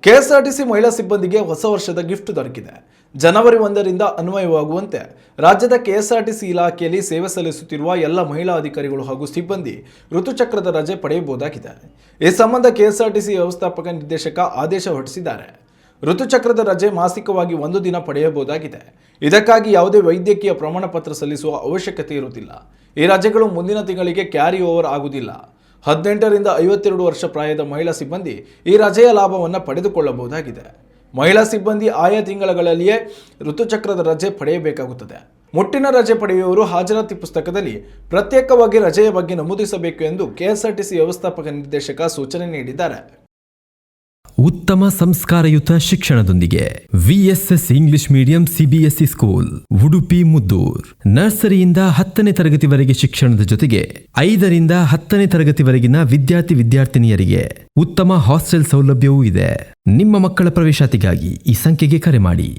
KSRTC ಮಹಿಳಾ ಸಿಬ್ಬಂದಿಗೆ ಹೊಸ ವರ್ಷದ ಗಿಫ್ಟ್ ದೊರಕಿದೆ. ಜನವರಿ 1ರಿಂದ ಅನ್ವಯವಾಗುವಂತೆ ರಾಜ್ಯದ ಕೆಎಸ್ಆರ್ಟಿಸಿ ಇಲಾಖೆಯಲ್ಲಿ ಸೇವೆ ಸಲ್ಲಿಸುತ್ತಿರುವ ಎಲ್ಲ ಮಹಿಳಾ ಅಧಿಕಾರಿಗಳು ಹಾಗೂ ಸಿಬ್ಬಂದಿ ಋತುಚಕ್ರದ ರಜೆ ಪಡೆಯಬಹುದಾಗಿದೆ. ಈ ಸಂಬಂಧ ಕೆಎಸ್ಆರ್ಟಿಸಿ ವ್ಯವಸ್ಥಾಪಕ ನಿರ್ದೇಶಕ ಆದೇಶ ಹೊರಡಿಸಿದ್ದಾರೆ. ಋತುಚಕ್ರದ ರಜೆ ಮಾಸಿಕವಾಗಿ 1 ದಿನ ಪಡೆಯಬಹುದಾಗಿದೆ. ಇದಕ್ಕಾಗಿ ಯಾವುದೇ ವೈದ್ಯಕೀಯ ಪ್ರಮಾಣ ಪತ್ರ ಸಲ್ಲಿಸುವ ಅವಶ್ಯಕತೆ ಇರುವುದಿಲ್ಲ. ಈ ರಜೆಗಳು ಮುಂದಿನ ತಿಂಗಳಿಗೆ ಕ್ಯಾರಿ ಓವರ್ ಆಗುವುದಿಲ್ಲ. 18ರಿಂದ 52 ವರ್ಷ ಪ್ರಾಯದ ಮಹಿಳಾ ಸಿಬ್ಬಂದಿ ಈ ರಜೆಯ ಲಾಭವನ್ನು ಪಡೆದುಕೊಳ್ಳಬಹುದಾಗಿದೆ. ಮಹಿಳಾ ಸಿಬ್ಬಂದಿ ಆಯಾ ತಿಂಗಳಲ್ಲಿಯೇ ಋತುಚಕ್ರದ ರಜೆ ಪಡೆಯಬೇಕಾಗುತ್ತದೆ. ಮುಟ್ಟಿನ ರಜೆ ಪಡೆಯುವವರು ಹಾಜರಾತಿ ಪುಸ್ತಕದಲ್ಲಿ ಪ್ರತ್ಯೇಕವಾಗಿ ರಜೆಯ ಬಗ್ಗೆ ನಮೂದಿಸಬೇಕು ಎಂದು ಕೆಎಸ್ಆರ್ಟಿಸಿ ವ್ಯವಸ್ಥಾಪಕ ನಿರ್ದೇಶಕ ಸೂಚನೆ ನೀಡಿದ್ದಾರೆ. ಉತ್ತಮ ಸಂಸ್ಕಾರಯುತ ಶಿಕ್ಷಣದೊಂದಿಗೆ VSS English medium CBSE school Udupi Muddur. ನರ್ಸರಿಯಿಂದ 10ನೇ ತರಗತಿವರೆಗೆ ಶಿಕ್ಷಣದ ಜೊತೆಗೆ 5ರಿಂದ 10ನೇ ತರಗತಿವರೆಗಿನ ವಿದ್ಯಾರ್ಥಿನಿಯರಿಗೆ ಉತ್ತಮ ಹಾಸ್ಟೆಲ್ ಸೌಲಭ್ಯವೂ ಇದೆ. ನಿಮ್ಮ ಮಕ್ಕಳ ಪ್ರವೇಶಾತಿಗಾಗಿ ಈ ಸಂಖ್ಯೆಗೆ ಕರೆ ಮಾಡಿ.